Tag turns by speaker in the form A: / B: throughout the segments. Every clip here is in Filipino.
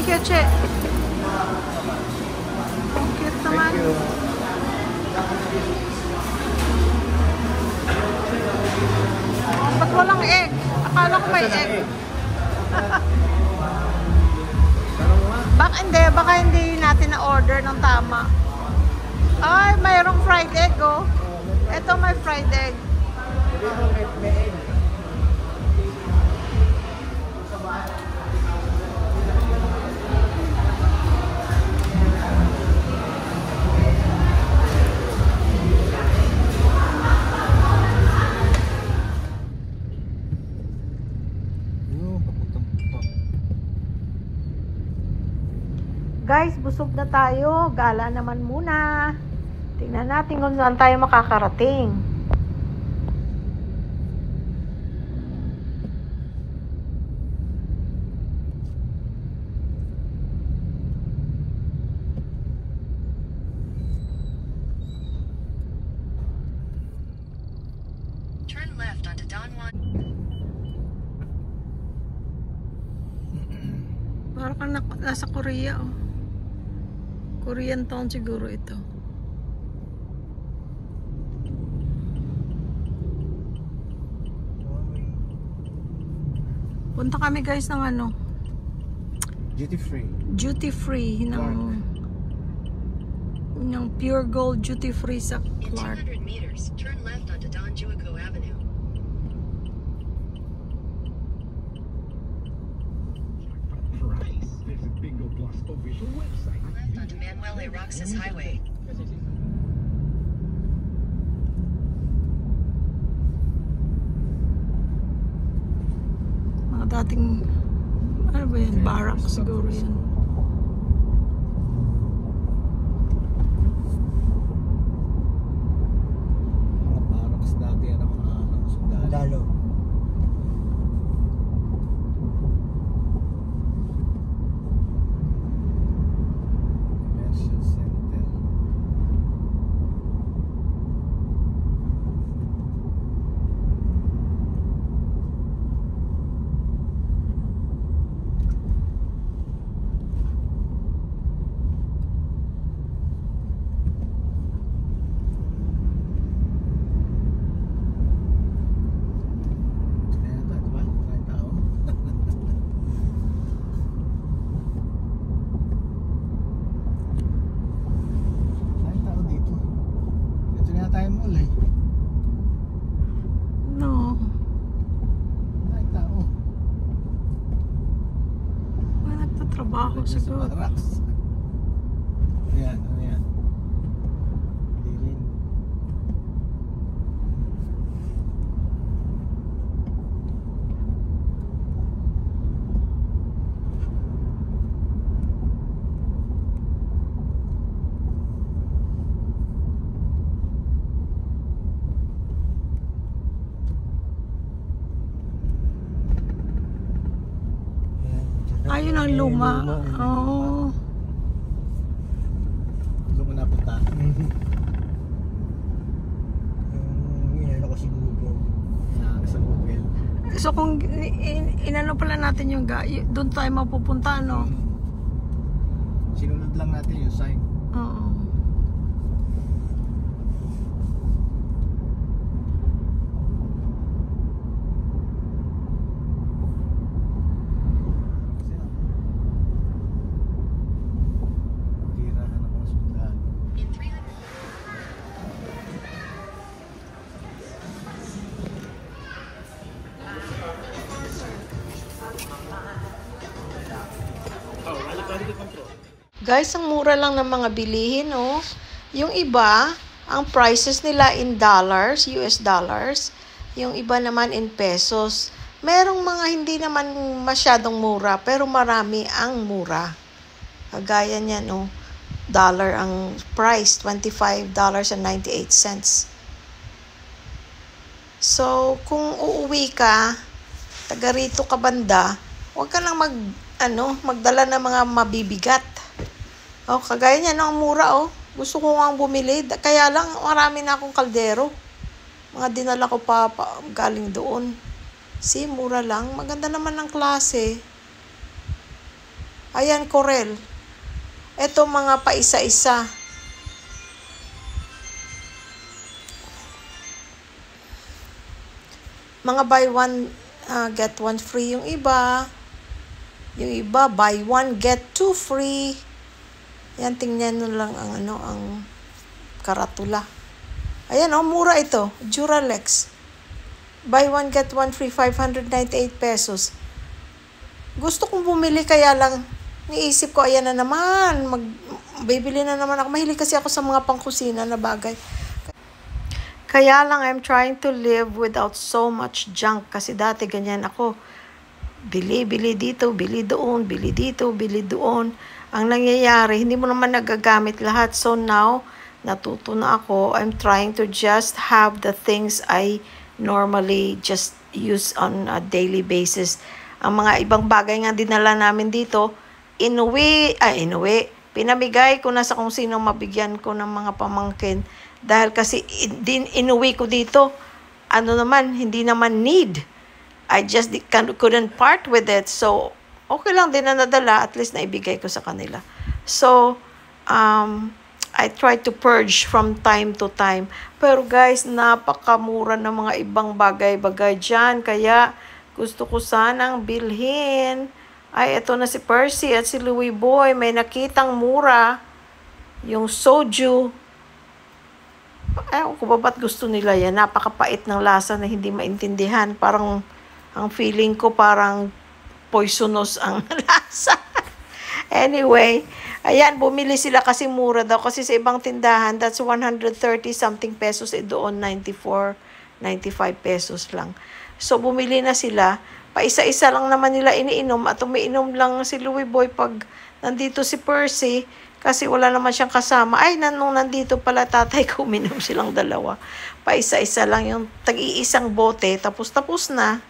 A: you, Che. Ang cute naman.
B: Thank you.
A: Ba't walang egg? Akala ko may egg. Baka hindi natin na-order ng tama. Ay, mayroong fried egg, oh. Ito may fried egg. Guys, busog na tayo. Gala naman muna. Tingnan natin kung saan tayo makakarating.
C: Turn left onto Don Juan.
A: Parang kang nasa Korea, oh. Korean town siguro ito. Punta kami guys ng ano?
B: Duty free.
A: Duty free ng Pure Gold duty free sa
C: In
A: Clark.
C: 200 meters, turn left onto Don Juaco Avenue.
D: There's a Bingo Plus official website.
C: Left onto Manuel A. Roxas Highway.
A: Mga dating, ano ba yan? Barak siguro yan.
B: Mga barracks dati yan ang mga sundalo. Commercial center.
A: No. Mga nagtatrabaho siguro.
B: Ayan, ano yan? Hindi rin.
A: Ayun ang luma. Oh.
B: Doon ko napunta. Inano ko si Google. Sa Google.
A: So kung inano pala natin yung doon tayo mapupunta, no?
B: Sinunod lang natin yung sign.
A: Oo.
B: Tirahan ako ng sundalo.
C: In 300
A: Guys, ang mura lang ng mga bilihin, oh. Yung iba, ang prices nila in dollars, US dollars. Yung iba naman in pesos. Merong mga hindi naman masyadong mura, pero marami ang mura. Kagaya niyan, oh. Dollar ang price, $25.98. So, kung uuwi ka, taga rito ka banda, huwag ka lang magdala ng mga mabibigat. Oh, kagaya niya, no, ang mura, oh. Gusto ko nga bumili. Kaya lang, marami na akong kaldero. Mga dinala ko pa galing doon. See, mura lang. Maganda naman ng klase.
C: 200 meters, turn left onto Don Juaco Avenue.
A: Ayun ang luma. Oh.
C: In 300 meters, turn left onto Manuel A. Roxas Highway.
A: Ayun ang luma. Oh. Gusto ko nga bumili. Kaya lang, marami na akong kaldero. Mga dinala ko pa galing doon. See, mura lang. Maganda naman ng klase. Ayan, Corel. Ito mga paisa-isa. Mga buy one, get one free yung iba. Yung iba, buy one, get two free. Yan, tingnan nyo lang ang karatula. Ayan, mura ito. Duralex. Buy one, get one free, 598 pesos. Gusto kong bumili, kaya lang, niisip ko, ayan na naman, bibili na naman ako. Mahilig kasi ako sa mga pangkusina na bagay. Kaya lang, I'm trying to live without so much junk. Kasi dati ganyan ako. Bili dito, bili doon, bili dito, bili doon. Ang nangyayari, hindi mo naman nagagamit lahat. So now, natuto na ako. I'm trying to just have the things I normally just use on a daily basis. Ang mga ibang bagay nga dinala namin dito, pinamigay ko na sa kung sino mabigyan ko ng mga pamangkin. Dahil kasi inuwi ko dito, hindi naman need. I just couldn't part with it. So, okay lang din na nadala, at least naibigay ko sa kanila. So, I try to purge from time to time. Pero guys, napakamura ng mga ibang bagay-bagay dyan. Kaya, gusto ko sanang bilhin. Ay, ito na si Percy at si Louie Boy. May nakitang mura. Yung soju. Ewan ko ba ba't gusto nila yan? Napakapait ng lasa na hindi maintindihan. Parang, ang feeling ko parang poisonous ang lasa. Anyway, ayan, bumili sila kasi mura daw. Kasi sa ibang tindahan, that's 130 something pesos. Doon, 94, 95 pesos lang. So, bumili na sila. Paisa-isa lang naman nila iniinom. At umiinom lang si Louie Boy pag nandito si Percy. Kasi wala naman siyang kasama. Ay, nung nandito pala tatay ko, uminom silang dalawa. Paisa-isa lang yung tag-iisang bote. Tapos na.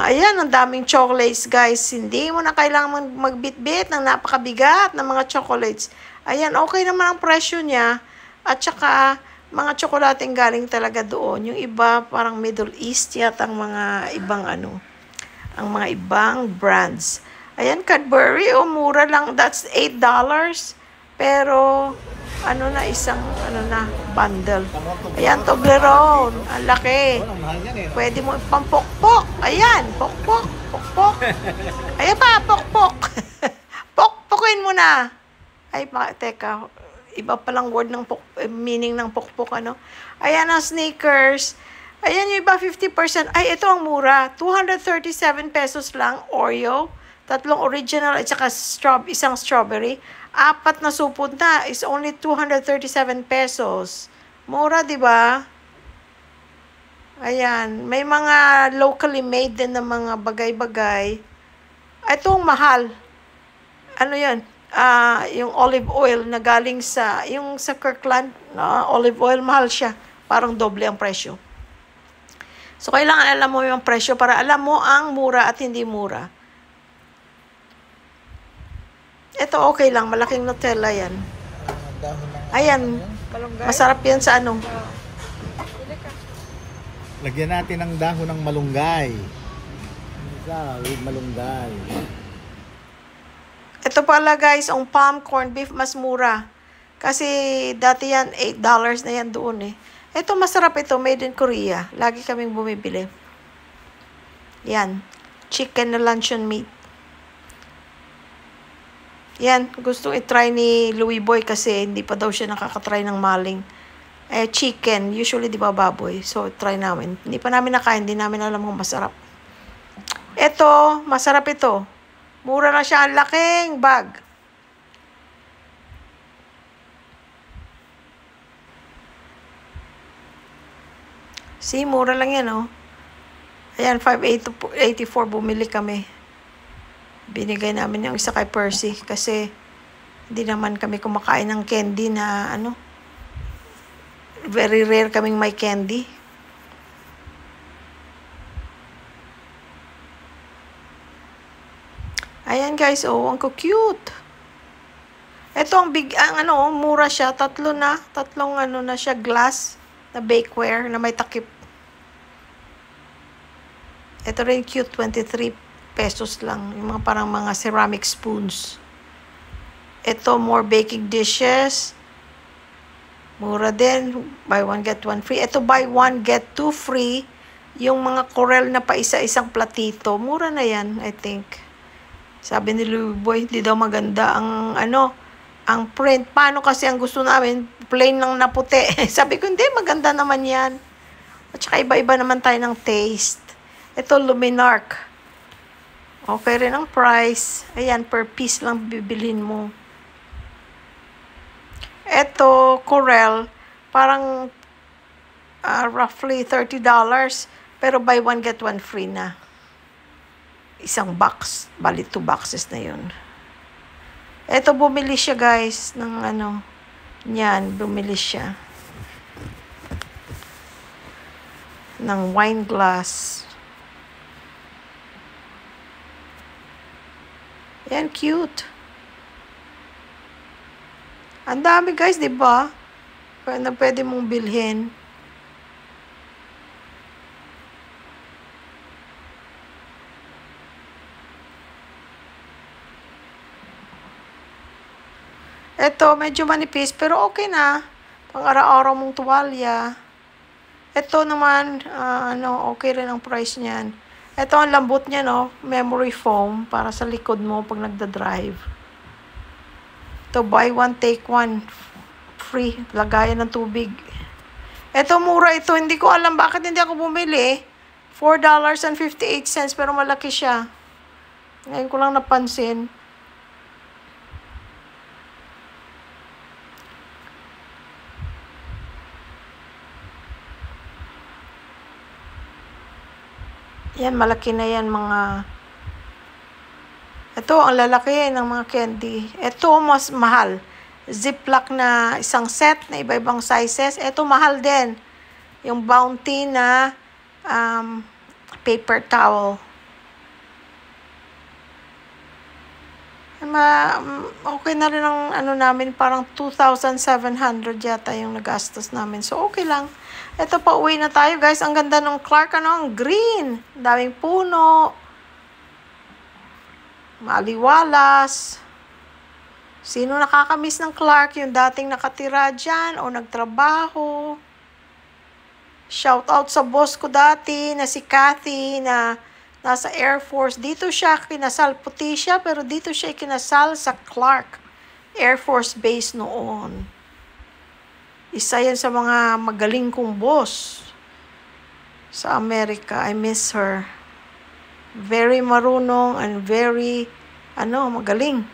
A: Ayan, ang daming chocolates, guys. Hindi mo na kailangan magbitbit ng napakabigat ng mga chocolates. Ayan, okay naman ang presyo niya. At saka, mga tsokolating galing talaga doon. Yung iba, parang Middle East yata ang mga ibang ang mga ibang brands. Ayan, Cadbury, mura lang. That's $8. Pero, isang bundle. Ayan, Toblerone. Ang laki. Pwede mo ipampokpok. Ayan, pokpok. Ayan pa, pokpok. Pokpokin mo na. Ay, teka. Iba palang word ng meaning ng pokpok, Ayan ang Snickers. Ayan yung iba, 50%. Ay, ito ang mura. 237 pesos lang, Oreo. 3 original at saka isang strawberry. 4 na supot na is only 237 pesos. Mura, di ba? Ayan. May mga locally made din na mga bagay-bagay. Ito ang mahal. Ano yan? Yung olive oil na galing sa Kirkland. Olive oil, mahal siya. Parang doble ang presyo. So, kailangan alam mo yung presyo para alam mo ang mura at hindi mura. Ito okay lang, malaking Nutella yan. Ayan, masarap yan sa
B: Lagyan natin ng dahon ng malunggay. Malunggay.
A: Ito pala guys, ang palm corned beef mas mura. Kasi dati yan, $8 na yan doon eh. Ito masarap ito, made in Korea. Lagi kaming bumibili. Yan, chicken na luncheon meat. Yan, gustong i-try ni Louie Boy kasi hindi pa daw siya nakakatry ng maling. Chicken, usually di ba baboy? So, try namin. Hindi pa namin nakain, hindi namin alam kung masarap. Ito, masarap ito. Mura na siya, ang laking bag. See, mura lang yan, Ayan, $5.84 bumili kami. Binigay namin yung isa kay Percy kasi hindi naman kami kumakain ng candy na very rare kaming may candy. Ayan guys, ang cute. Ito ang mura siya, tatlong na siya, glass na bakeware na may takip. Ito rin cute, 23 pesos lang. Yung mga parang mga ceramic spoons. Ito, more baking dishes. Mura din. Buy one, get one free. Ito, buy one, get two free. Yung mga Corel na pa isa-isang platito. Mura na yan, I think. Sabi ni Louie Boy, hindi daw maganda ang ang print. Paano kasi ang gusto namin? Plain lang na puti. Sabi ko, hindi, maganda naman yan. At saka iba-iba naman tayo ng taste. Ito, Luminark. Okay rin ang price. Ayan, per piece lang bibilhin mo. Ito, Corel, parang roughly $30. Pero buy one, get one free na. Isang box. Bali, 2 boxes na yun. Ito, bumili siya, guys, ng Yan, bumili siya. Ng wine glass. Yan, cute. Ang dami, guys, di ba? Na pwede mong bilhin. Ito, medyo manipis, pero okay na. Pang araw-araw mong tuwalya. Ito naman, okay rin ang price niyan. Ito, ang lambot niya, no? Memory foam, para sa likod mo pag nagda-drive. Ito, buy one, take one. Free. Lagayan ng tubig. Ito, mura ito. Hindi ko alam bakit hindi ako bumili. $4.58, pero malaki siya. Ngayon ko lang napansin. Yan, malaki na yan mga... Ito, ang lalaki ng mga candy. Ito, mas mahal. Ziploc na isang set na iba-ibang sizes. Ito, mahal din. Yung Bounty na paper towel. Okay na rin ang namin. Parang 2,700 yata yung nagastos namin. So, okay lang. Ito, pauwi na tayo, guys. Ang ganda ng Clark, ang green. Daming puno. Maliwalas. Sino nakakamiss ng Clark? Yung dating nakatira dyan o nagtrabaho. Shout out sa boss ko dati na si Kathy na nasa Air Force. Dito siya kinasal. Puti siya, pero dito siya kinasal sa Clark Air Force Base noon. Isa yan sa mga magaling kong boss sa Amerika. I miss her. Very marunong and very, magaling.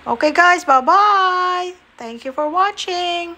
A: Okay guys, bye-bye! Thank you for watching!